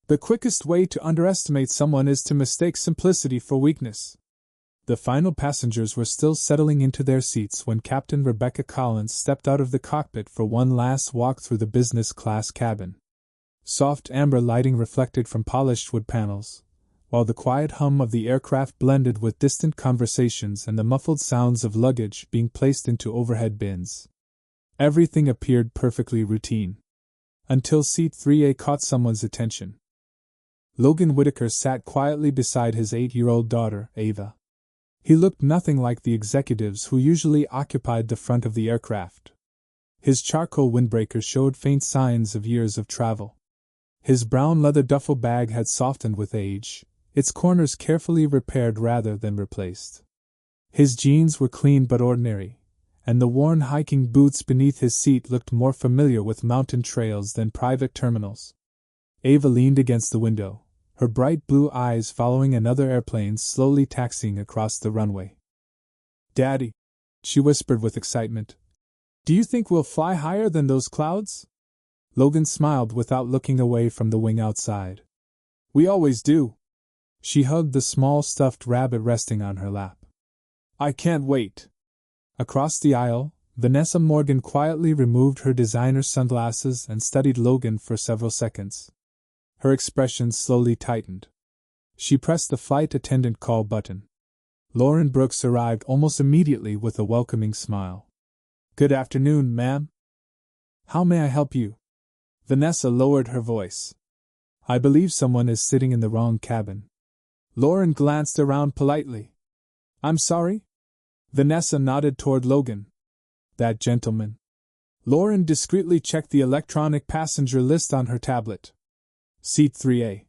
The quickest way to underestimate someone is to mistake simplicity for weakness. The final passengers were still settling into their seats when Captain Rebecca Collins stepped out of the cockpit for one last walk through the business class cabin. Soft amber lighting reflected from polished wood panels, while the quiet hum of the aircraft blended with distant conversations and the muffled sounds of luggage being placed into overhead bins. Everything appeared perfectly routine. Until seat 3A caught someone's attention. Logan Whitaker sat quietly beside his 8-year-old daughter, Ava. He looked nothing like the executives who usually occupied the front of the aircraft. His charcoal windbreaker showed faint signs of years of travel. His brown leather duffel bag had softened with age, its corners carefully repaired rather than replaced. His jeans were clean but ordinary, and the worn hiking boots beneath his seat looked more familiar with mountain trails than private terminals. Ava leaned against the window, her bright blue eyes following another airplane slowly taxiing across the runway. "Daddy," she whispered with excitement, "do you think we'll fly higher than those clouds?" Logan smiled without looking away from the wing outside. "We always do." She hugged the small stuffed rabbit resting on her lap. "I can't wait." Across the aisle, Vanessa Morgan quietly removed her designer sunglasses and studied Logan for several seconds. Her expression slowly tightened. She pressed the flight attendant call button. Lauren Brooks arrived almost immediately with a welcoming smile. "Good afternoon, ma'am. How may I help you?" Vanessa lowered her voice. "I believe someone is sitting in the wrong cabin." Lauren glanced around politely. "I'm sorry?" Vanessa nodded toward Logan. "That gentleman." Lauren discreetly checked the electronic passenger list on her tablet. Seat 3A.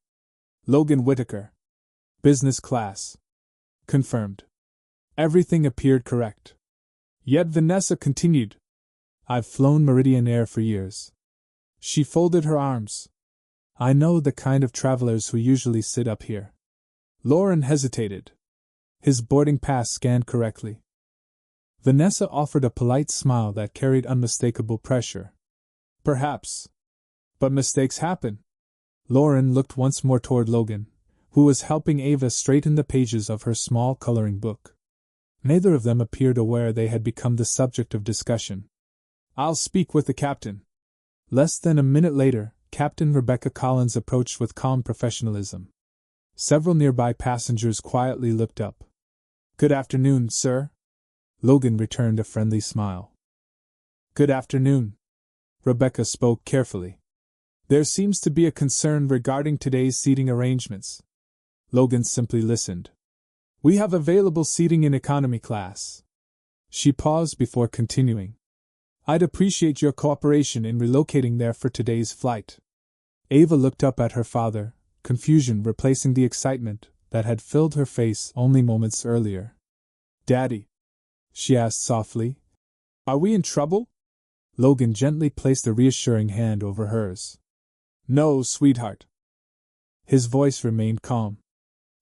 Logan Whitaker. Business class. Confirmed. Everything appeared correct. Yet Vanessa continued. "I've flown Meridian Air for years." She folded her arms. "I know the kind of travelers who usually sit up here." Lauren hesitated. His boarding pass scanned correctly. Vanessa offered a polite smile that carried unmistakable pressure. "Perhaps. But mistakes happen." Lauren looked once more toward Logan, who was helping Ava straighten the pages of her small coloring book. Neither of them appeared aware they had become the subject of discussion. "I'll speak with the captain." Less than a minute later, Captain Rebecca Collins approached with calm professionalism. Several nearby passengers quietly looked up. "Good afternoon, sir." Logan returned a friendly smile. "Good afternoon." Rebecca spoke carefully. "There seems to be a concern regarding today's seating arrangements." Logan simply listened. "We have available seating in economy class." She paused before continuing. "I'd appreciate your cooperation in relocating there for today's flight." Ava looked up at her father, confusion replacing the excitement that had filled her face only moments earlier. "Daddy," she asked softly, "are we in trouble?" Logan gently placed a reassuring hand over hers. "No, sweetheart." His voice remained calm.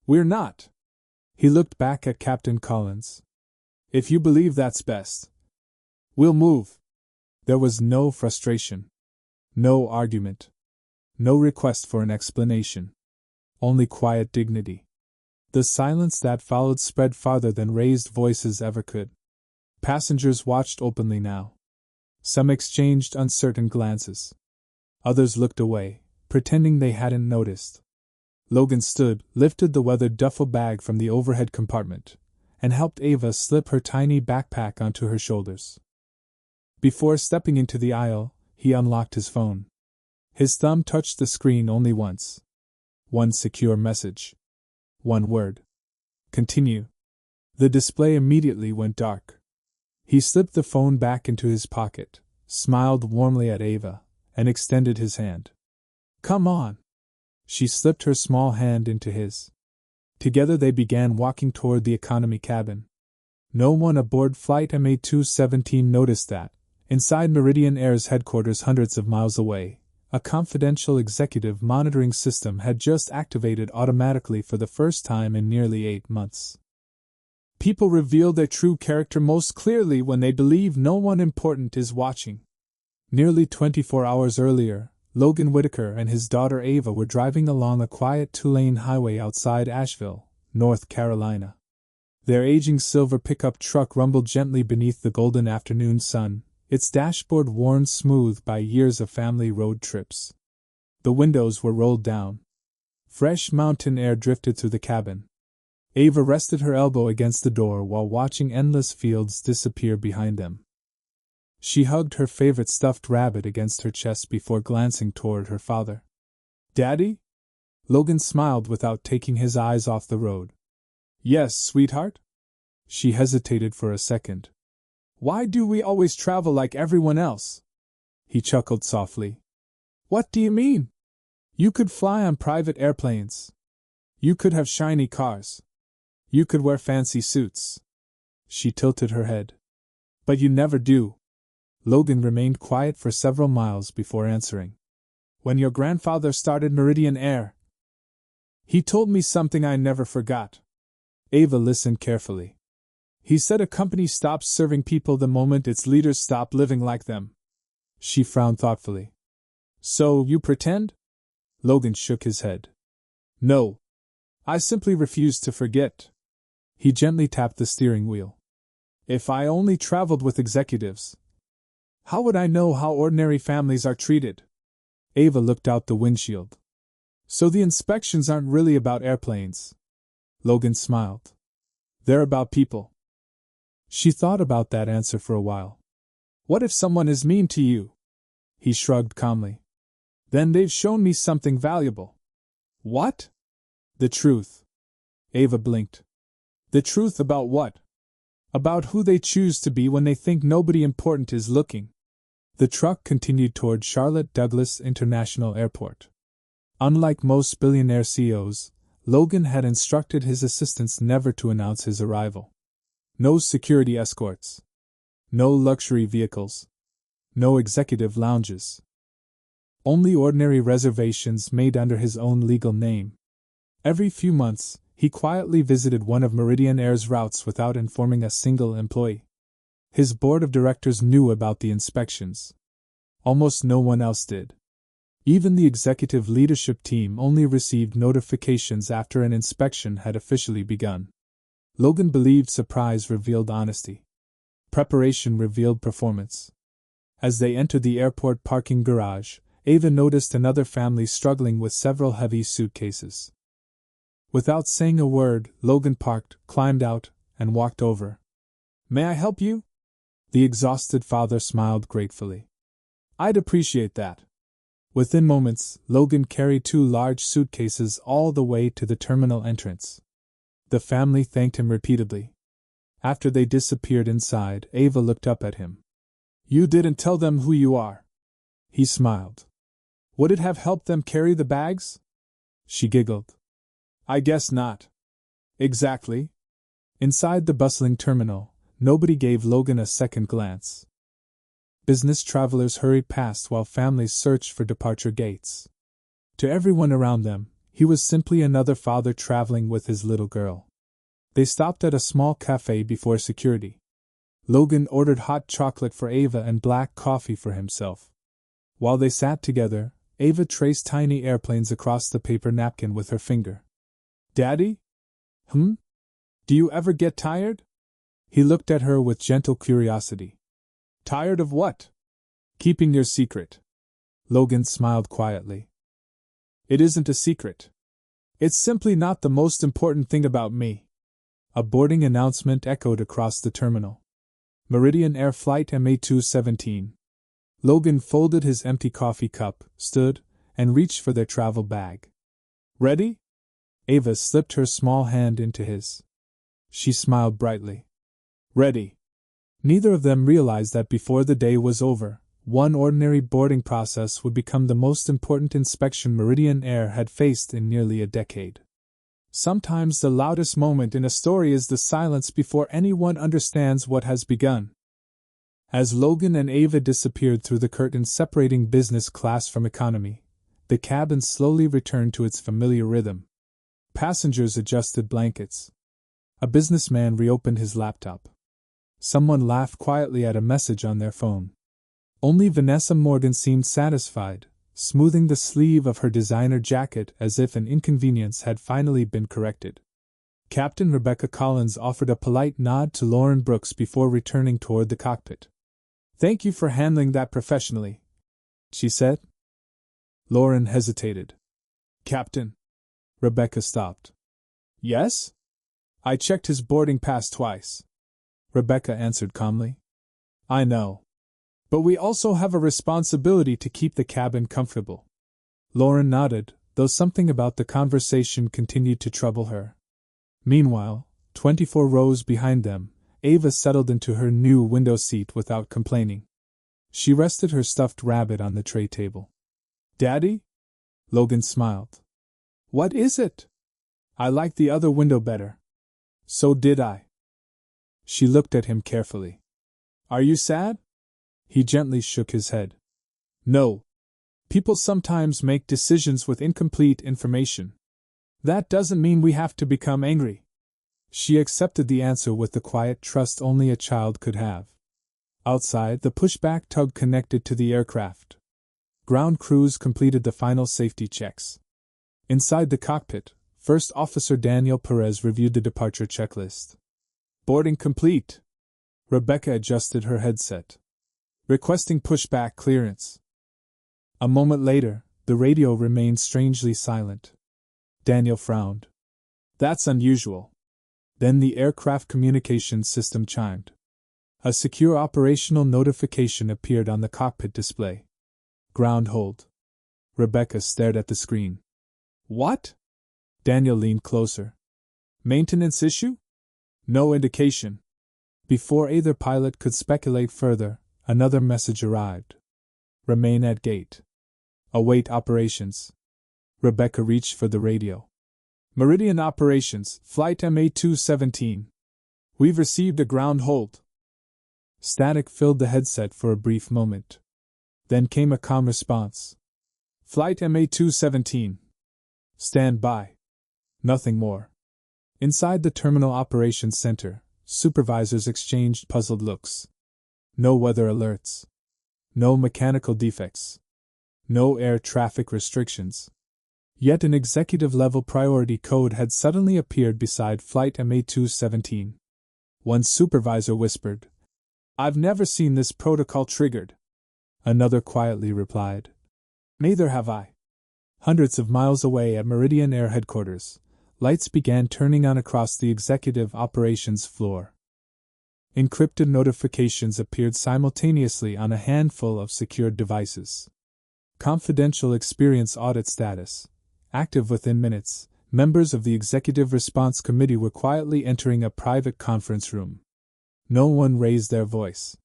"We're not." He looked back at Captain Collins. "If you believe that's best, we'll move." There was no frustration, no argument, no request for an explanation. Only quiet dignity. The silence that followed spread farther than raised voices ever could. Passengers watched openly now. Some exchanged uncertain glances. Others looked away, pretending they hadn't noticed. Logan stood, lifted the weathered duffel bag from the overhead compartment, and helped Ava slip her tiny backpack onto her shoulders. Before stepping into the aisle, he unlocked his phone. His thumb touched the screen only once. One secure message. One word. "Continue." The display immediately went dark. He slipped the phone back into his pocket, smiled warmly at Ava, and extended his hand. "Come on." She slipped her small hand into his. Together they began walking toward the economy cabin. No one aboard Flight MA217 noticed that, inside Meridian Air's headquarters hundreds of miles away, a confidential executive monitoring system had just activated automatically for the first time in nearly 8 months. People reveal their true character most clearly when they believe no one important is watching. Nearly 24 hours earlier, Logan Whitaker and his daughter Ava were driving along a quiet two-lane highway outside Asheville, North Carolina. Their aging silver pickup truck rumbled gently beneath the golden afternoon sun, its dashboard worn smooth by years of family road trips. The windows were rolled down. Fresh mountain air drifted through the cabin. Ava rested her elbow against the door while watching endless fields disappear behind them. She hugged her favorite stuffed rabbit against her chest before glancing toward her father. "Daddy?" Logan smiled without taking his eyes off the road. "Yes, sweetheart?" She hesitated for a second. "Why do we always travel like everyone else?" He chuckled softly. "What do you mean? You could fly on private airplanes. You could have shiny cars. You could wear fancy suits." She tilted her head. "But you never do." Logan remained quiet for several miles before answering. "When your grandfather started Meridian Air, he told me something I never forgot." Ava listened carefully. "He said a company stops serving people the moment its leaders stop living like them." She frowned thoughtfully. "So, you pretend?" Logan shook his head. "No. I simply refuse to forget." He gently tapped the steering wheel. "If I only traveled with executives, how would I know how ordinary families are treated?" Ava looked out the windshield. "So the inspections aren't really about airplanes?" Logan smiled. "They're about people." She thought about that answer for a while. "What if someone is mean to you?" He shrugged calmly. "Then they've shown me something valuable." "What?" "The truth." Ava blinked. "The truth about what?" "About who they choose to be when they think nobody important is looking." The truck continued toward Charlotte Douglas International Airport. Unlike most billionaire CEOs, Logan had instructed his assistants never to announce his arrival. No security escorts. No luxury vehicles. No executive lounges. Only ordinary reservations made under his own legal name. Every few months, he quietly visited one of Meridian Air's routes without informing a single employee. His board of directors knew about the inspections. Almost no one else did. Even the executive leadership team only received notifications after an inspection had officially begun. Logan believed surprise revealed honesty. Preparation revealed performance. As they entered the airport parking garage, Ava noticed another family struggling with several heavy suitcases. Without saying a word, Logan parked, climbed out, and walked over. "May I help you?" The exhausted father smiled gratefully. "I'd appreciate that." Within moments, Logan carried 2 large suitcases all the way to the terminal entrance. The family thanked him repeatedly. After they disappeared inside, Ava looked up at him. "You didn't tell them who you are." He smiled. "Would it have helped them carry the bags?" She giggled. "I guess not." "Exactly." Inside the bustling terminal, nobody gave Logan a second glance. Business travelers hurried past while families searched for departure gates. To everyone around them, he was simply another father traveling with his little girl. They stopped at a small cafe before security. Logan ordered hot chocolate for Ava and black coffee for himself. While they sat together, Ava traced tiny airplanes across the paper napkin with her finger. "Daddy? Do you ever get tired?" He looked at her with gentle curiosity. "Tired of what?" "Keeping your secret." Logan smiled quietly. "It isn't a secret. It's simply not the most important thing about me." A boarding announcement echoed across the terminal. Meridian Air Flight MA217. Logan folded his empty coffee cup, stood, and reached for their travel bag. "Ready?" Ava slipped her small hand into his. She smiled brightly. "Ready." Neither of them realized that before the day was over, one ordinary boarding process would become the most important inspection Meridian Air had faced in nearly a decade. Sometimes the loudest moment in a story is the silence before anyone understands what has begun. As Logan and Ava disappeared through the curtains separating business class from economy, the cabin slowly returned to its familiar rhythm. Passengers adjusted blankets. A businessman reopened his laptop. Someone laughed quietly at a message on their phone. Only Vanessa Morgan seemed satisfied, smoothing the sleeve of her designer jacket as if an inconvenience had finally been corrected. Captain Rebecca Collins offered a polite nod to Lauren Brooks before returning toward the cockpit. "Thank you for handling that professionally," she said. Lauren hesitated. "Captain." Rebecca stopped. "Yes?" "I checked his boarding pass twice," Rebecca answered calmly. "I know. But we also have a responsibility to keep the cabin comfortable." Lauren nodded, though something about the conversation continued to trouble her. Meanwhile, 24 rows behind them, Ava settled into her new window seat without complaining. She rested her stuffed rabbit on the tray table. "Daddy?" Logan smiled. "What is it?" "I like the other window better." "So did I." She looked at him carefully. "Are you sad?" He gently shook his head. "No. People sometimes make decisions with incomplete information. That doesn't mean we have to become angry." She accepted the answer with the quiet trust only a child could have. Outside, the pushback tug connected to the aircraft. Ground crews completed the final safety checks. Inside the cockpit, First Officer Daniel Perez reviewed the departure checklist. "Boarding complete." Rebecca adjusted her headset. "Requesting pushback clearance." A moment later, the radio remained strangely silent. Daniel frowned. "That's unusual." Then the aircraft communications system chimed. A secure operational notification appeared on the cockpit display. "Ground hold." Rebecca stared at the screen. "What?" Daniel leaned closer. "Maintenance issue?" "No indication." Before either pilot could speculate further, another message arrived. "Remain at gate. Await operations." Rebecca reached for the radio. "Meridian operations, flight MA217. We've received a ground hold." Static filled the headset for a brief moment. Then came a calm response. "Flight MA217. Stand by." Nothing more. Inside the Terminal Operations Center, supervisors exchanged puzzled looks. No weather alerts. No mechanical defects. No air traffic restrictions. Yet an executive-level priority code had suddenly appeared beside Flight MA217. One supervisor whispered, "I've never seen this protocol triggered." Another quietly replied, "Neither have I." Hundreds of miles away at Meridian Air Headquarters, lights began turning on across the executive operations floor. Encrypted notifications appeared simultaneously on a handful of secured devices. Confidential experience audit status. Active within minutes, members of the Executive Response Committee were quietly entering a private conference room. No one raised their voice.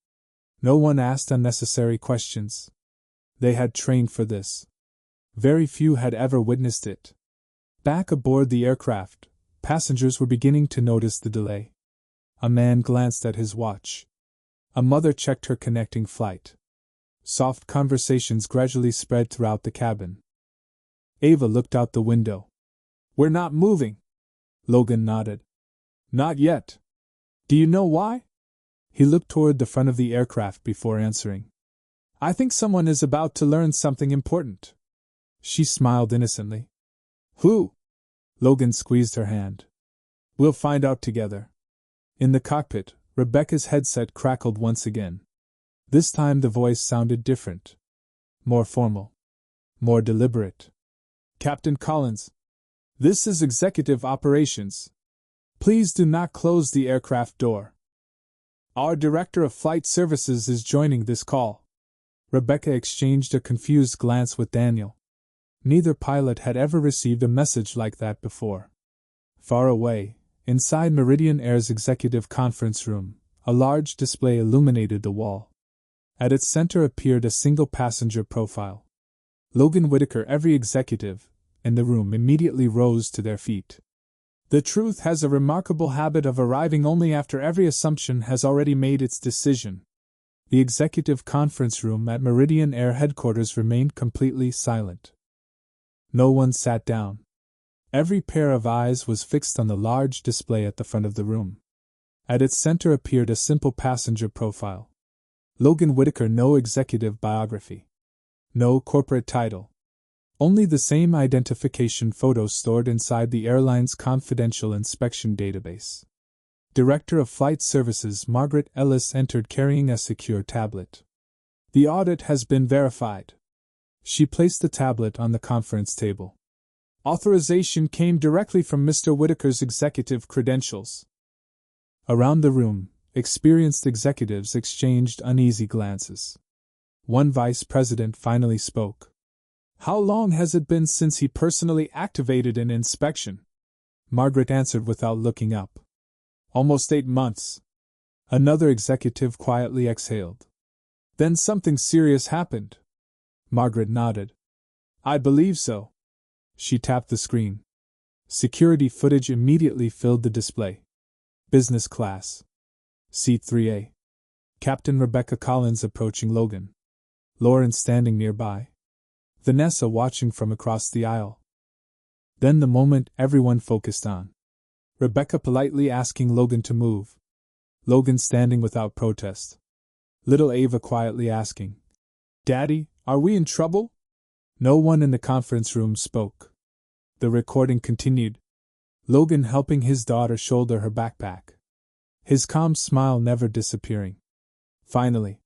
No one asked unnecessary questions. They had trained for this. Very few had ever witnessed it. Back aboard the aircraft, passengers were beginning to notice the delay. A man glanced at his watch. A mother checked her connecting flight. Soft conversations gradually spread throughout the cabin. Ava looked out the window. "We're not moving." Logan nodded. "Not yet." "Do you know why?" He looked toward the front of the aircraft before answering. "I think someone is about to learn something important." She smiled innocently. "Who?" Logan squeezed her hand. "We'll find out together." In the cockpit, Rebecca's headset crackled once again. This time the voice sounded different. More formal. More deliberate. "Captain Collins. This is Executive Operations. Please do not close the aircraft door. Our Director of Flight Services is joining this call." Rebecca exchanged a confused glance with Daniel. Neither pilot had ever received a message like that before. Far away, inside Meridian Air's executive conference room, a large display illuminated the wall. At its center appeared a single passenger profile. Logan Whitaker. Every executive in the room immediately rose to their feet. The truth has a remarkable habit of arriving only after every assumption has already made its decision. The executive conference room at Meridian Air Headquarters remained completely silent. No one sat down. Every pair of eyes was fixed on the large display at the front of the room. At its center appeared a simple passenger profile. Logan Whitaker. No executive biography. No corporate title. Only the same identification photo stored inside the airline's confidential inspection database. Director of Flight Services Margaret Ellis entered carrying a secure tablet. The audit has been verified. She placed the tablet on the conference table. Authorization came directly from Mr. Whitaker's executive credentials. Around the room, experienced executives exchanged uneasy glances. One vice president finally spoke. How long has it been since he personally activated an inspection? Margaret answered without looking up. Almost 8 months. Another executive quietly exhaled. Then something serious happened. Margaret nodded. I believe so. She tapped the screen. Security footage immediately filled the display. Business class. Seat 3A. Captain Rebecca Collins approaching Logan. Lauren standing nearby. Vanessa watching from across the aisle. Then the moment everyone focused on. Rebecca politely asking Logan to move. Logan standing without protest. Little Ava quietly asking, Daddy, are we in trouble? No one in the conference room spoke. The recording continued. Logan helping his daughter shoulder her backpack. His calm smile never disappearing. Finally,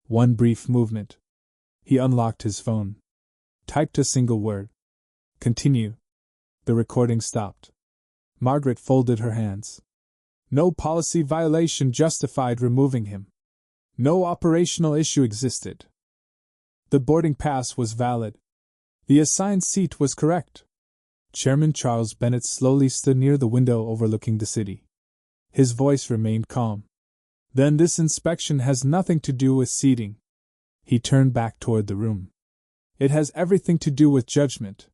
one brief movement. He unlocked his phone. Typed a single word. Continue. The recording stopped. Margaret folded her hands. No policy violation justified removing him. No operational issue existed. The boarding pass was valid. The assigned seat was correct. Chairman Charles Bennett slowly stood near the window overlooking the city. His voice remained calm. Then this inspection has nothing to do with seating. He turned back toward the room. It has everything to do with judgment.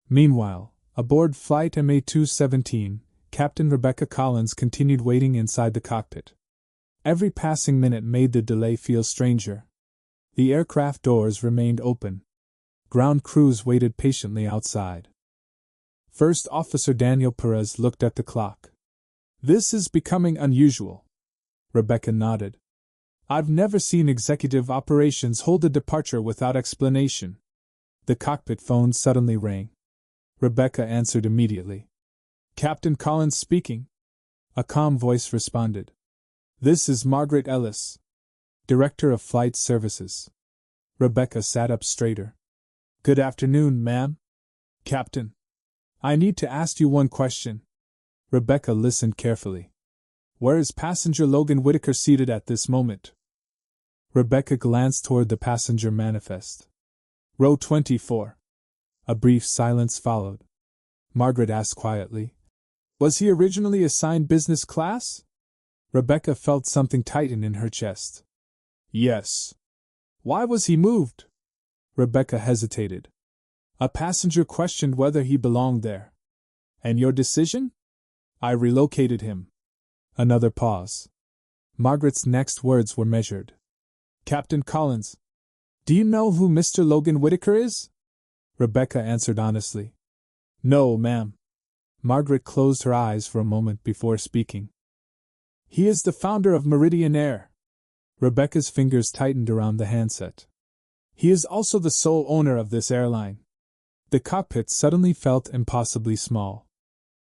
Meanwhile, aboard Flight MA-217, Captain Rebecca Collins continued waiting inside the cockpit. Every passing minute made the delay feel stranger. The aircraft doors remained open. Ground crews waited patiently outside. First Officer Daniel Perez looked at the clock. This is becoming unusual. Rebecca nodded. I've never seen executive operations hold a departure without explanation. The cockpit phone suddenly rang. Rebecca answered immediately. Captain Collins speaking. A calm voice responded. This is Margaret Ellis, Director of Flight Services. Rebecca sat up straighter. Good afternoon, ma'am. Captain. I need to ask you one question. Rebecca listened carefully. Where is passenger Logan Whitaker seated at this moment? Rebecca glanced toward the passenger manifest. Row 24. A brief silence followed. Margaret asked quietly, Was he originally assigned business class? Rebecca felt something tighten in her chest. Yes. Why was he moved? Rebecca hesitated. A passenger questioned whether he belonged there. And your decision? I relocated him. Another pause. Margaret's next words were measured. Captain Collins, do you know who Mr. Logan Whitaker is? Rebecca answered honestly. No, ma'am. Margaret closed her eyes for a moment before speaking. He is the founder of Millionaire. Rebecca's fingers tightened around the handset. He is also the sole owner of this airline. The cockpit suddenly felt impossibly small.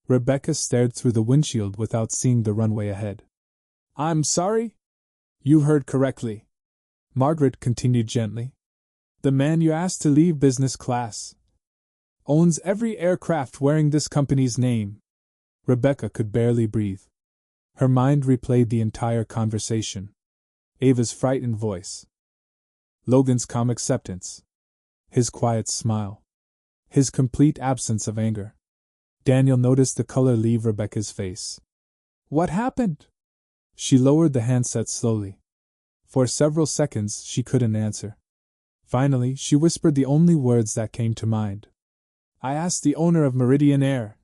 Rebecca stared through the windshield without seeing the runway ahead. I'm sorry? You heard correctly. Margaret continued gently. The man you asked to leave business class owns every aircraft wearing this company's name. Rebecca could barely breathe. Her mind replayed the entire conversation. Ava's frightened voice. Logan's calm acceptance. His quiet smile. His complete absence of anger. Daniel noticed the color leave Rebecca's face. What happened? She lowered the handset slowly. For several seconds she couldn't answer. Finally, she whispered the only words that came to mind. I asked the owner of Millionaire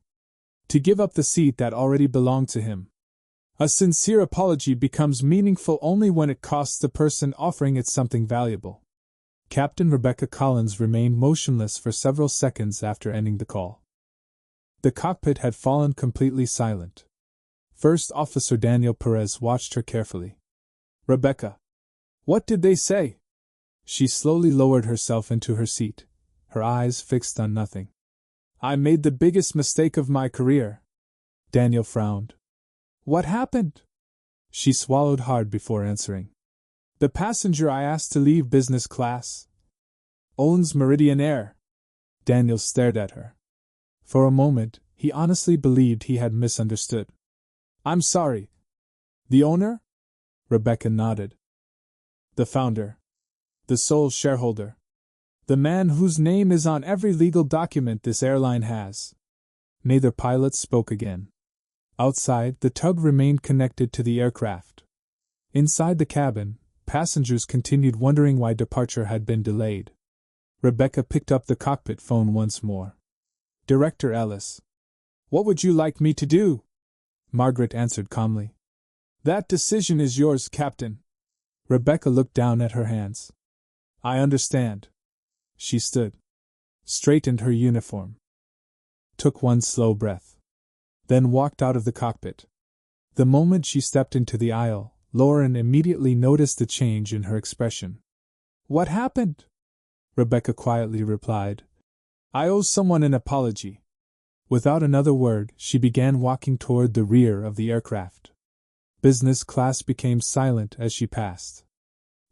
to give up the seat that already belonged to him. A sincere apology becomes meaningful only when it costs the person offering it something valuable. Captain Rebecca Collins remained motionless for several seconds after ending the call. The cockpit had fallen completely silent. First Officer Daniel Perez watched her carefully. Rebecca. What did they say? She slowly lowered herself into her seat, her eyes fixed on nothing. I made the biggest mistake of my career. Daniel frowned. What happened? She swallowed hard before answering. The passenger I asked to leave business class owns Millionaire. Daniel stared at her. For a moment, he honestly believed he had misunderstood. I'm sorry. The owner? Rebecca nodded. The founder. The sole shareholder. The man whose name is on every legal document this airline has. Neither pilot spoke again. Outside, the tug remained connected to the aircraft. Inside the cabin, passengers continued wondering why departure had been delayed. Rebecca picked up the cockpit phone once more. Director Ellis. What would you like me to do? Margaret answered calmly. That decision is yours, Captain. Rebecca looked down at her hands. I understand. She stood, straightened her uniform, took one slow breath, then walked out of the cockpit. The moment she stepped into the aisle, Lauren immediately noticed the change in her expression. What happened? Rebecca quietly replied. I owe someone an apology. Without another word, she began walking toward the rear of the aircraft. Business class became silent as she passed.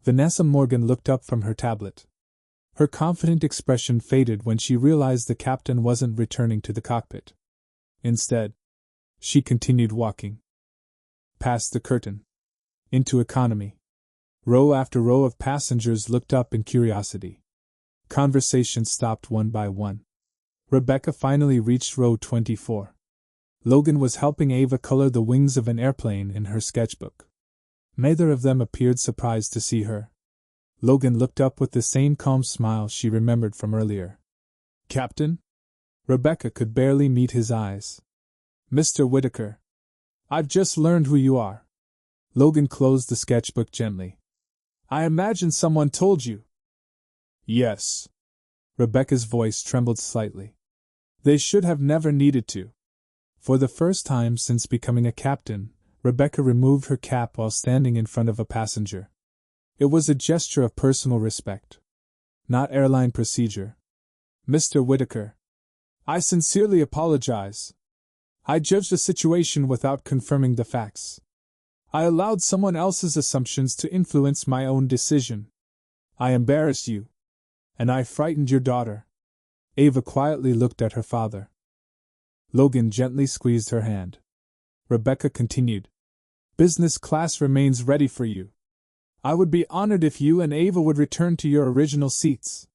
Vanessa Morgan looked up from her tablet. Her confident expression faded when she realized the captain wasn't returning to the cockpit. Instead, she continued walking. Past the curtain. Into economy. Row after row of passengers looked up in curiosity. Conversation stopped one by one. Rebecca finally reached row 24. Logan was helping Ava color the wings of an airplane in her sketchbook. Neither of them appeared surprised to see her. Logan looked up with the same calm smile she remembered from earlier. Captain? Rebecca could barely meet his eyes. Mr. Whitaker. I've just learned who you are. Logan closed the sketchbook gently. I imagine someone told you. Yes. Rebecca's voice trembled slightly. They should have never needed to. For the first time since becoming a captain, Rebecca removed her cap while standing in front of a passenger. It was a gesture of personal respect, not airline procedure. Mr. Whitaker. I sincerely apologize. I judged the situation without confirming the facts. I allowed someone else's assumptions to influence my own decision. I embarrassed you. And I frightened your daughter. Ava quietly looked at her father. Logan gently squeezed her hand. Rebecca continued. Business class remains ready for you. I would be honored if you and Ava would return to your original seats.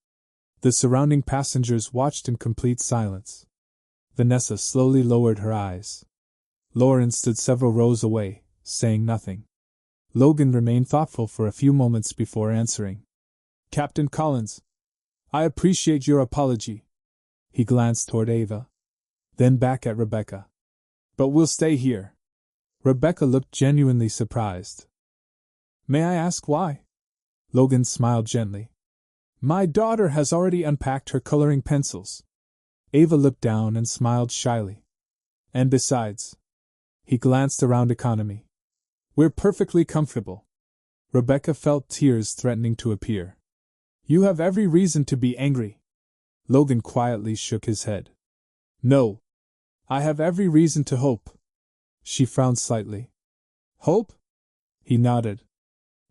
The surrounding passengers watched in complete silence. Vanessa slowly lowered her eyes. Lauren stood several rows away, saying nothing. Logan remained thoughtful for a few moments before answering. Captain Collins, I appreciate your apology. He glanced toward Ava, then back at Rebecca. But we'll stay here. Rebecca looked genuinely surprised. May I ask why? Logan smiled gently. My daughter has already unpacked her coloring pencils. Ava looked down and smiled shyly. And besides, he glanced around economy. We're perfectly comfortable. Rebecca felt tears threatening to appear. You have every reason to be angry. Logan quietly shook his head. No. I have every reason to hope. She frowned slightly. Hope? He nodded.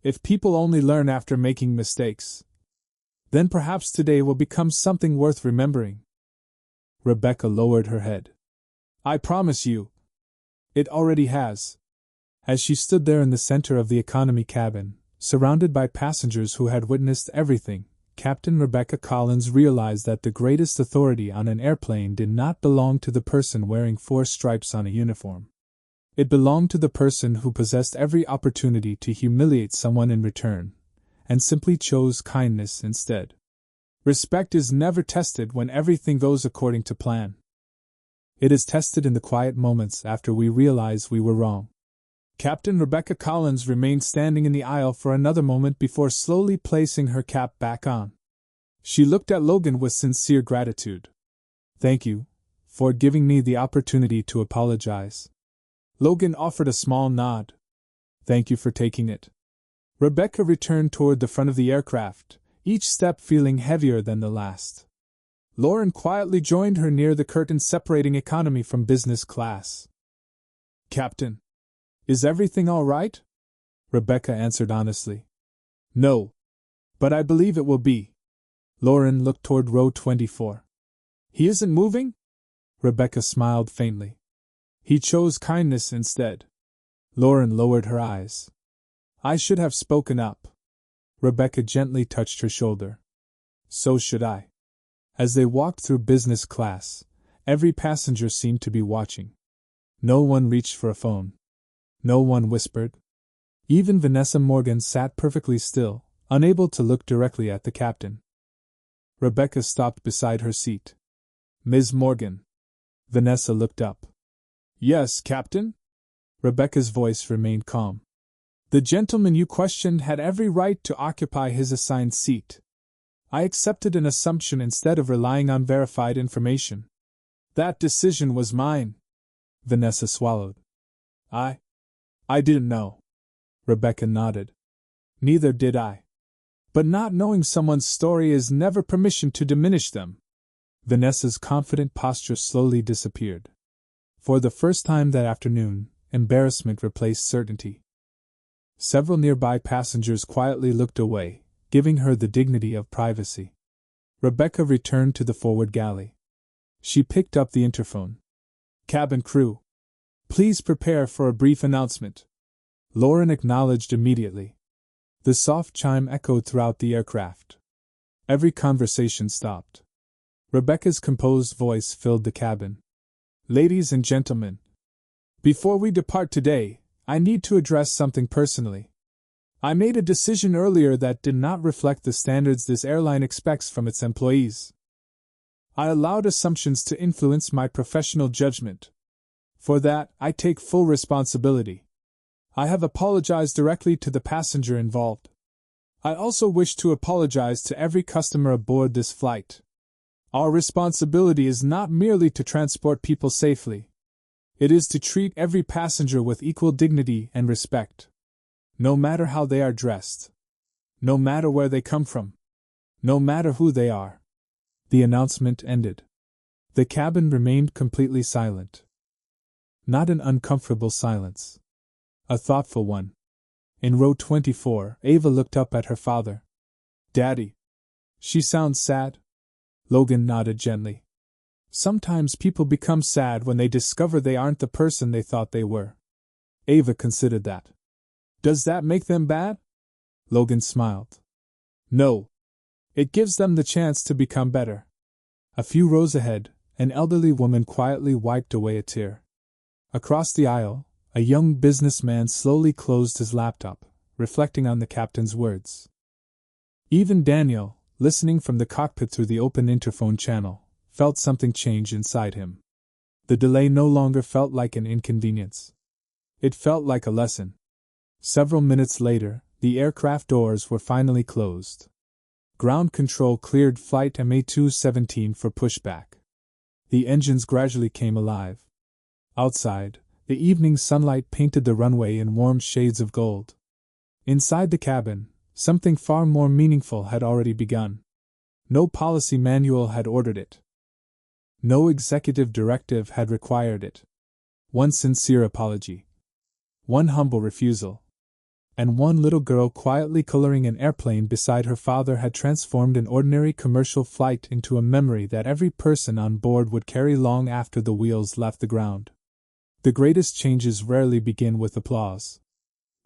If people only learn after making mistakes, then perhaps today will become something worth remembering. Rebecca lowered her head. I promise you, it already has. As she stood there in the center of the economy cabin, surrounded by passengers who had witnessed everything, Captain Rebecca Collins realized that the greatest authority on an airplane did not belong to the person wearing 4 stripes on a uniform. It belonged to the person who possessed every opportunity to humiliate someone in return, and simply chose kindness instead. Respect is never tested when everything goes according to plan. It is tested in the quiet moments after we realize we were wrong. Captain Rebecca Collins remained standing in the aisle for another moment before slowly placing her cap back on. She looked at Logan with sincere gratitude. Thank you for giving me the opportunity to apologize. Logan offered a small nod. Thank you for taking it. Rebecca returned toward the front of the aircraft, each step feeling heavier than the last. Lauren quietly joined her near the curtain separating economy from business class. "Captain, is everything all right?" Rebecca answered honestly. "No. But I believe it will be." Lauren looked toward row 24. "He isn't moving?" Rebecca smiled faintly. "He chose kindness instead." Lauren lowered her eyes. "I should have spoken up." Rebecca gently touched her shoulder. "So should I." As they walked through business class, every passenger seemed to be watching. No one reached for a phone. No one whispered. Even Vanessa Morgan sat perfectly still, unable to look directly at the captain. Rebecca stopped beside her seat. "Ms. Morgan." Vanessa looked up. "Yes, Captain?" Rebecca's voice remained calm. "The gentleman you questioned had every right to occupy his assigned seat. I accepted an assumption instead of relying on verified information. That decision was mine." Vanessa swallowed. I didn't know." Rebecca nodded. "Neither did I. But not knowing someone's story is never permission to diminish them." Vanessa's confident posture slowly disappeared. For the first time that afternoon, embarrassment replaced certainty. Several nearby passengers quietly looked away, giving her the dignity of privacy. Rebecca returned to the forward galley. She picked up the interphone. "Cabin crew, please prepare for a brief announcement." Lauren acknowledged immediately. The soft chime echoed throughout the aircraft. Every conversation stopped. Rebecca's composed voice filled the cabin. "Ladies and gentlemen, before we depart today, I need to address something personally. I made a decision earlier that did not reflect the standards this airline expects from its employees. I allowed assumptions to influence my professional judgment. For that, I take full responsibility. I have apologized directly to the passenger involved. I also wish to apologize to every customer aboard this flight. Our responsibility is not merely to transport people safely. It is to treat every passenger with equal dignity and respect. No matter how they are dressed. No matter where they come from. No matter who they are." The announcement ended. The cabin remained completely silent. Not an uncomfortable silence. A thoughtful one. In row 24, Ava looked up at her father. "Daddy, she sounds sad?" Logan nodded gently. "Sometimes people become sad when they discover they aren't the person they thought they were." Ava considered that. "Does that make them bad?" Logan smiled. "No. It gives them the chance to become better." A few rows ahead, an elderly woman quietly wiped away a tear. Across the aisle, a young businessman slowly closed his laptop, reflecting on the captain's words. Even Daniel, listening from the cockpit through the open interphone channel, felt something change inside him. The delay no longer felt like an inconvenience. It felt like a lesson. Several minutes later, the aircraft doors were finally closed. Ground control cleared flight MA217 for pushback. The engines gradually came alive. Outside, the evening sunlight painted the runway in warm shades of gold. Inside the cabin, something far more meaningful had already begun. No policy manual had ordered it. No executive directive had required it. One sincere apology. One humble refusal. And one little girl quietly coloring an airplane beside her father had transformed an ordinary commercial flight into a memory that every person on board would carry long after the wheels left the ground. The greatest changes rarely begin with applause.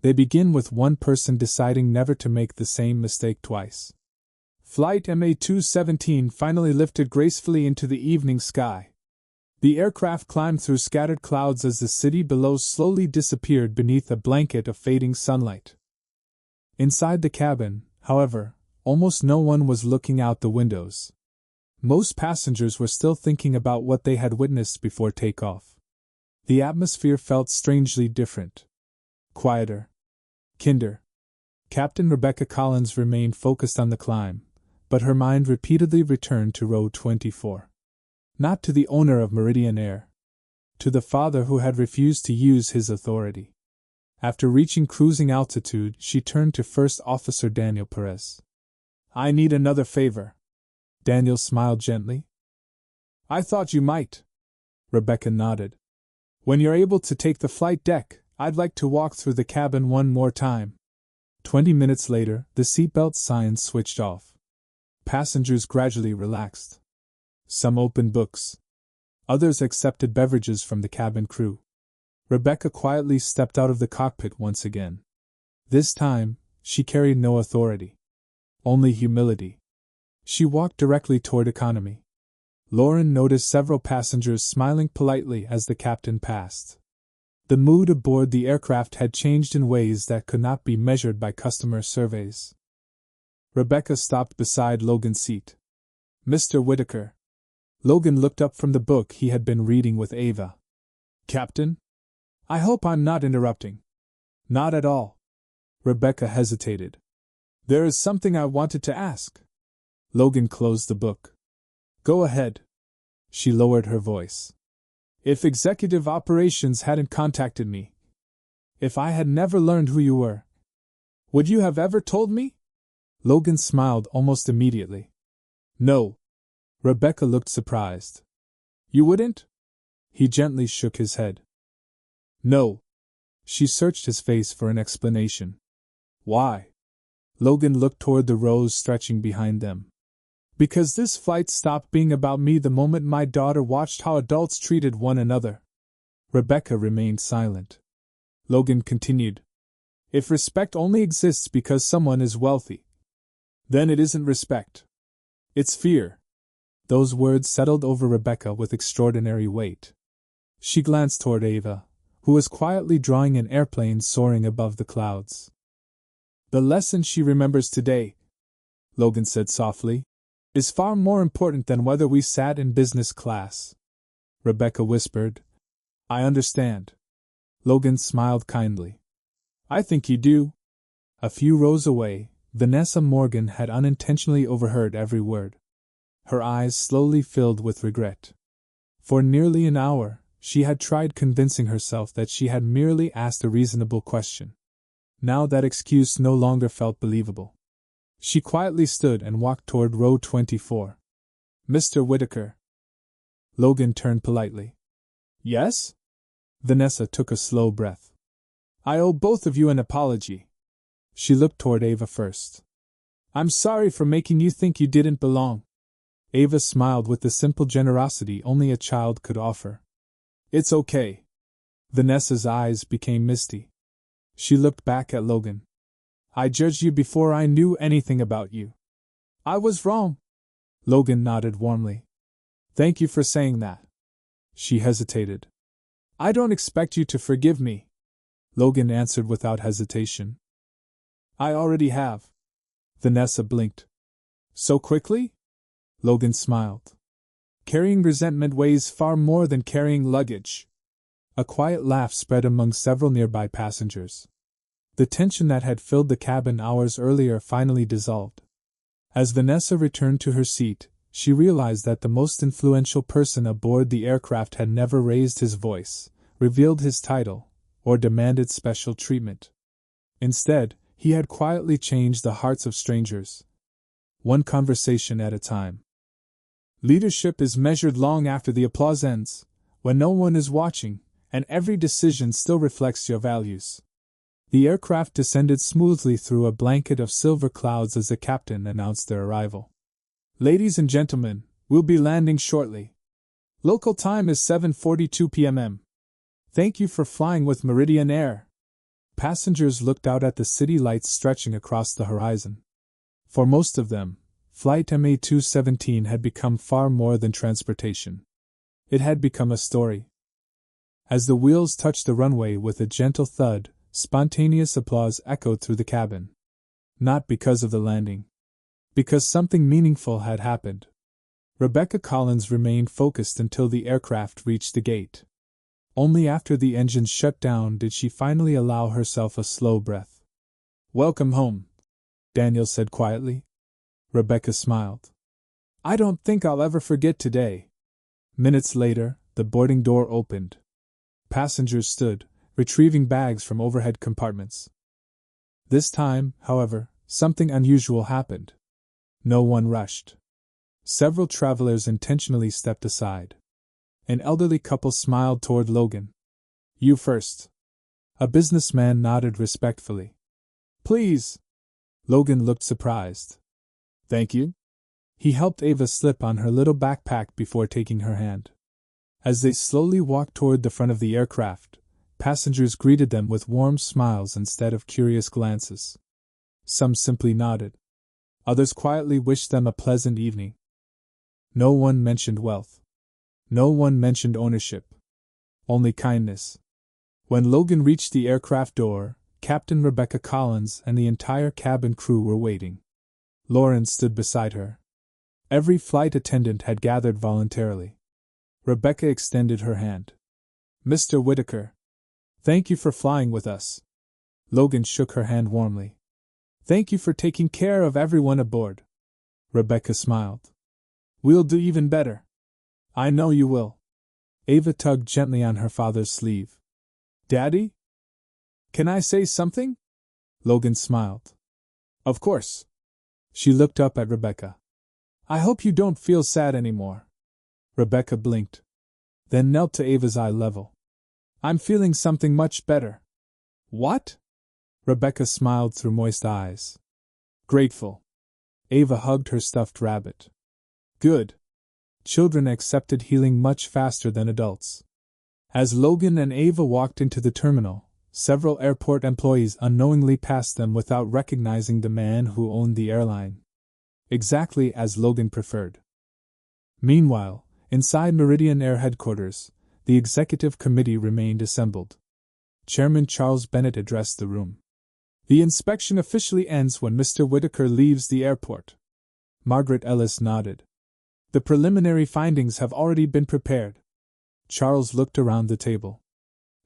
They begin with one person deciding never to make the same mistake twice. Flight MA217 finally lifted gracefully into the evening sky. The aircraft climbed through scattered clouds as the city below slowly disappeared beneath a blanket of fading sunlight. Inside the cabin, however, almost no one was looking out the windows. Most passengers were still thinking about what they had witnessed before takeoff. The atmosphere felt strangely different. Quieter. Kinder. Captain Rebecca Collins remained focused on the climb, but her mind repeatedly returned to row 24. Not to the owner of Meridian Air. To the father who had refused to use his authority. After reaching cruising altitude, she turned to First Officer Daniel Perez. I need another favor. Daniel smiled gently. I thought you might. Rebecca nodded. When you're able to take the flight deck, I'd like to walk through the cabin one more time. 20 minutes later, the seatbelt signs switched off. Passengers gradually relaxed. Some opened books. Others accepted beverages from the cabin crew. Rebecca quietly stepped out of the cockpit once again. This time, she carried no authority. Only humility. She walked directly toward economy. Lauren noticed several passengers smiling politely as the captain passed. The mood aboard the aircraft had changed in ways that could not be measured by customer surveys. Rebecca stopped beside Logan's seat. Mr. Whitaker. Logan looked up from the book he had been reading with Ava. Captain? I hope I'm not interrupting. Not at all. Rebecca hesitated. There is something I wanted to ask. Logan closed the book. Go ahead. She lowered her voice. If executive operations hadn't contacted me, if I had never learned who you were, would you have ever told me? Logan smiled almost immediately. No. Rebecca looked surprised. You wouldn't? He gently shook his head. No. She searched his face for an explanation. Why? Logan looked toward the rows stretching behind them. Because this flight stopped being about me the moment my daughter watched how adults treated one another. Rebecca remained silent. Logan continued. If respect only exists because someone is wealthy, then it isn't respect. It's fear. Those words settled over Rebecca with extraordinary weight. She glanced toward Ava, who was quietly drawing an airplane soaring above the clouds. The lesson she remembers today, Logan said softly, is far more important than whether we sat in business class. Rebecca whispered, I understand. Logan smiled kindly. I think you do. A few rows away, Vanessa Morgan had unintentionally overheard every word. Her eyes slowly filled with regret. For nearly an hour, she had tried convincing herself that she had merely asked a reasonable question. Now that excuse no longer felt believable. She quietly stood and walked toward row 24. Mr. Whitaker. Logan turned politely. Yes? Vanessa took a slow breath. I owe both of you an apology. She looked toward Ava first. I'm sorry for making you think you didn't belong. Ava smiled with the simple generosity only a child could offer. It's okay. Vanessa's eyes became misty. She looked back at Logan. I judged you before I knew anything about you. I was wrong. Logan nodded warmly. Thank you for saying that. She hesitated. I don't expect you to forgive me. Logan answered without hesitation. I already have. Vanessa blinked. So quickly? Logan smiled. Carrying resentment weighs far more than carrying luggage. A quiet laugh spread among several nearby passengers. The tension that had filled the cabin hours earlier finally dissolved. As Vanessa returned to her seat, she realized that the most influential person aboard the aircraft had never raised his voice, revealed his title, or demanded special treatment. Instead, he had quietly changed the hearts of strangers. One conversation at a time. Leadership is measured long after the applause ends, when no one is watching, and every decision still reflects your values. The aircraft descended smoothly through a blanket of silver clouds as the captain announced their arrival. Ladies and gentlemen, we'll be landing shortly. Local time is 7:42 p.m. Thank you for flying with Meridian Air. Passengers looked out at the city lights stretching across the horizon. For most of them, Flight MA217 had become far more than transportation. It had become a story. As the wheels touched the runway with a gentle thud, spontaneous applause echoed through the cabin. Not because of the landing. Because something meaningful had happened. Rebecca Collins remained focused until the aircraft reached the gate. Only after the engines shut down did she finally allow herself a slow breath. Welcome home, Daniel said quietly. Rebecca smiled. I don't think I'll ever forget today. Minutes later, the boarding door opened. Passengers stood, retrieving bags from overhead compartments. This time, however, something unusual happened. No one rushed. Several travelers intentionally stepped aside. An elderly couple smiled toward Logan. "You first." A businessman nodded respectfully. "Please." Logan looked surprised. "Thank you." He helped Ava slip on her little backpack before taking her hand. As they slowly walked toward the front of the aircraft, passengers greeted them with warm smiles instead of curious glances. Some simply nodded. Others quietly wished them a pleasant evening. No one mentioned wealth. No one mentioned ownership. Only kindness. When Logan reached the aircraft door, Captain Rebecca Collins and the entire cabin crew were waiting. Lauren stood beside her. Every flight attendant had gathered voluntarily. Rebecca extended her hand. "Mr. Whitaker, thank you for flying with us." Logan shook her hand warmly. "Thank you for taking care of everyone aboard." Rebecca smiled. "We'll do even better." "I know you will." Ava tugged gently on her father's sleeve. "Daddy? Can I say something?" Logan smiled. "Of course." She looked up at Rebecca. "I hope you don't feel sad anymore." Rebecca blinked, then knelt to Ava's eye level. "I'm feeling something much better." "What?" Rebecca smiled through moist eyes. "Grateful." Ava hugged her stuffed rabbit. "Good." Children accepted healing much faster than adults. As Logan and Ava walked into the terminal, several airport employees unknowingly passed them without recognizing the man who owned the airline. Exactly as Logan preferred. Meanwhile, inside Meridian Air headquarters, the executive committee remained assembled. Chairman Charles Bennett addressed the room. "The inspection officially ends when Mr. Whitaker leaves the airport." Margaret Ellis nodded. "The preliminary findings have already been prepared." Charles looked around the table.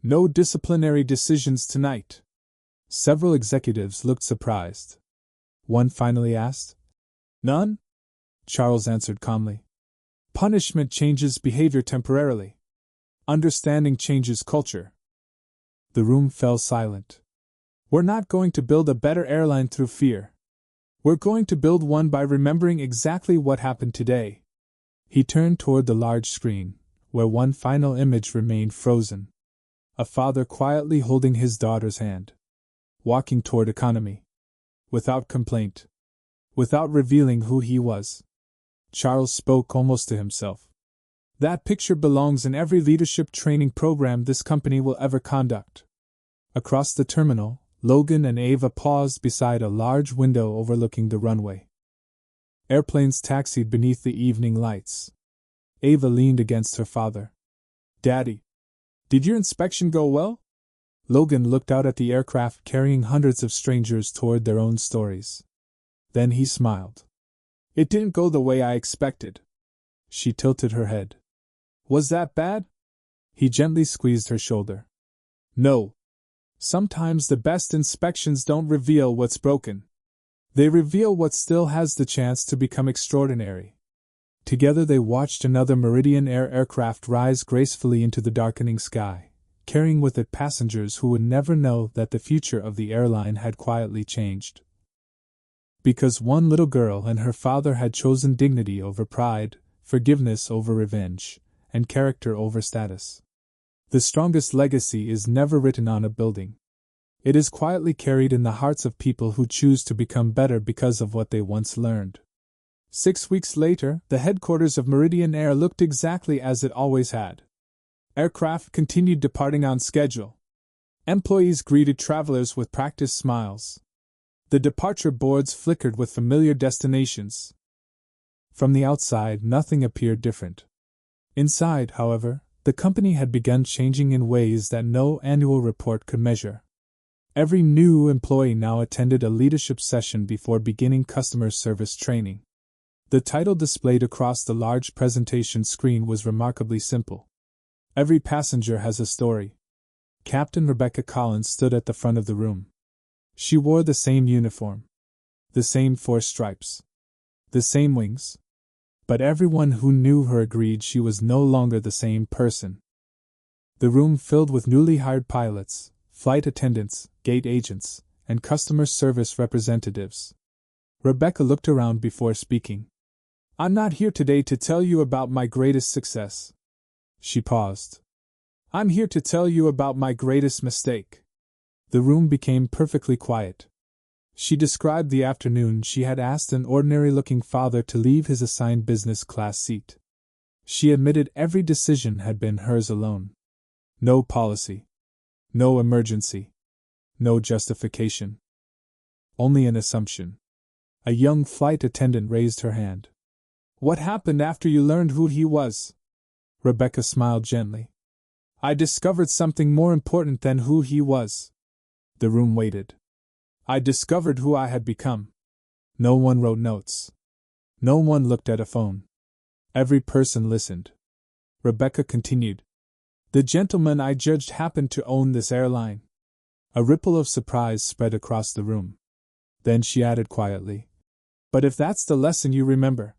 "No disciplinary decisions tonight." Several executives looked surprised. One finally asked. "None?" Charles answered calmly. "Punishment changes behavior temporarily. Understanding changes culture." The room fell silent. "We're not going to build a better airline through fear. We're going to build one by remembering exactly what happened today." He turned toward the large screen, where one final image remained frozen. A father quietly holding his daughter's hand. Walking toward economy. Without complaint. Without revealing who he was. Charles spoke almost to himself. "That picture belongs in every leadership training program this company will ever conduct." Across the terminal, Logan and Ava paused beside a large window overlooking the runway. Airplanes taxied beneath the evening lights. Ava leaned against her father. "Daddy, did your inspection go well?" Logan looked out at the aircraft carrying hundreds of strangers toward their own stories. Then he smiled. "It didn't go the way I expected." She tilted her head. "Was that bad?" He gently squeezed her shoulder. "No. Sometimes the best inspections don't reveal what's broken. They reveal what still has the chance to become extraordinary." Together they watched another Meridian Air aircraft rise gracefully into the darkening sky, carrying with it passengers who would never know that the future of the airline had quietly changed. Because one little girl and her father had chosen dignity over pride, forgiveness over revenge, and character over status. The strongest legacy is never written on a building. It is quietly carried in the hearts of people who choose to become better because of what they once learned. 6 weeks later, the headquarters of Meridian Air looked exactly as it always had. Aircraft continued departing on schedule. Employees greeted travelers with practiced smiles. The departure boards flickered with familiar destinations. From the outside, nothing appeared different. Inside, however, the company had begun changing in ways that no annual report could measure. Every new employee now attended a leadership session before beginning customer service training. The title displayed across the large presentation screen was remarkably simple. "Every passenger has a story." Captain Rebecca Collins stood at the front of the room. She wore the same uniform. The same 4 stripes. The same wings. But everyone who knew her agreed she was no longer the same person. The room filled with newly hired pilots, flight attendants, gate agents, and customer service representatives. Rebecca looked around before speaking. I'm not here today to tell you about my greatest success. She paused. I'm here to tell you about my greatest mistake. The room became perfectly quiet. She described the afternoon she had asked an ordinary-looking father to leave his assigned business class seat. She admitted every decision had been hers alone. No policy. No emergency. No justification. Only an assumption. A young flight attendant raised her hand. What happened after you learned who he was? Rebecca smiled gently. I discovered something more important than who he was. The room waited. I discovered who I had become. No one wrote notes. No one looked at a phone. Every person listened. Rebecca continued. The gentleman I judged happened to own this airline. A ripple of surprise spread across the room. Then she added quietly. But if that's the lesson you remember,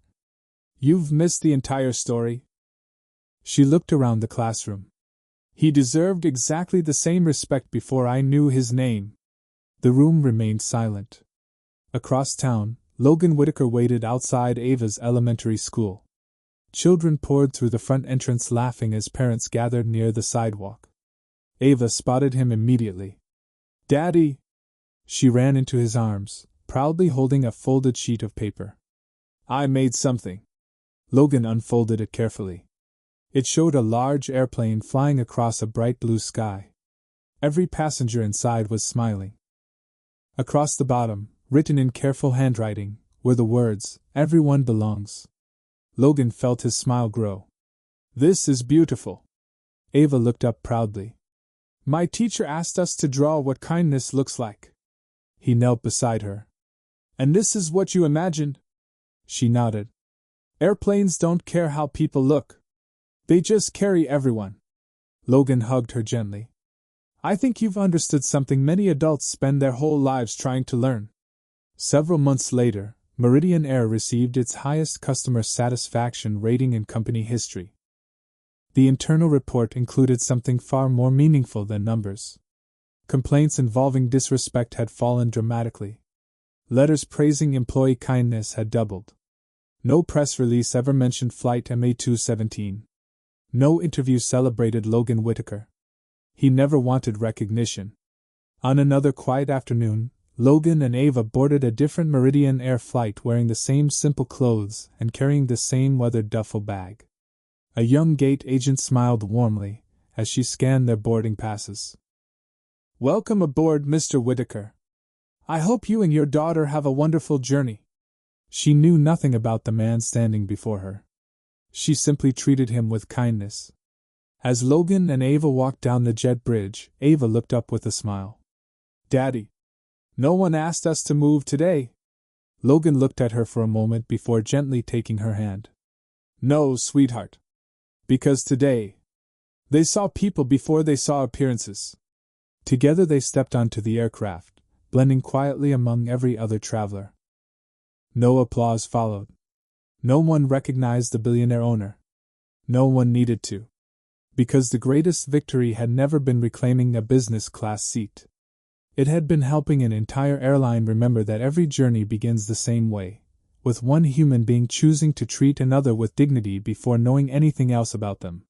you've missed the entire story. She looked around the classroom. He deserved exactly the same respect before I knew his name. The room remained silent. Across town, Logan Whitaker waited outside Ava's elementary school. Children poured through the front entrance laughing as parents gathered near the sidewalk. Ava spotted him immediately. Daddy! She ran into his arms, proudly holding a folded sheet of paper. I made something. Logan unfolded it carefully. It showed a large airplane flying across a bright blue sky. Every passenger inside was smiling. Across the bottom, written in careful handwriting, were the words, "Everyone belongs." Logan felt his smile grow. This is beautiful. Ava looked up proudly. My teacher asked us to draw what kindness looks like. He knelt beside her. And this is what you imagined? She nodded. Airplanes don't care how people look. They just carry everyone. Logan hugged her gently. I think you've understood something many adults spend their whole lives trying to learn. Several months later, Meridian Air received its highest customer satisfaction rating in company history. The internal report included something far more meaningful than numbers. Complaints involving disrespect had fallen dramatically. Letters praising employee kindness had doubled. No press release ever mentioned Flight MA217. No interview celebrated Logan Whitaker. He never wanted recognition. On another quiet afternoon, Logan and Ava boarded a different Meridian Air flight wearing the same simple clothes and carrying the same weathered duffel bag. A young gate agent smiled warmly as she scanned their boarding passes. Welcome aboard, Mr. Whitaker. I hope you and your daughter have a wonderful journey. She knew nothing about the man standing before her. She simply treated him with kindness. As Logan and Ava walked down the jet bridge, Ava looked up with a smile. Daddy, no one asked us to move today. Logan looked at her for a moment before gently taking her hand. No, sweetheart. Because today, they saw people before they saw appearances. Together they stepped onto the aircraft, blending quietly among every other traveler. No applause followed. No one recognized the billionaire owner. No one needed to. Because the greatest victory had never been reclaiming a business class seat. It had been helping an entire airline remember that every journey begins the same way, with one human being choosing to treat another with dignity before knowing anything else about them.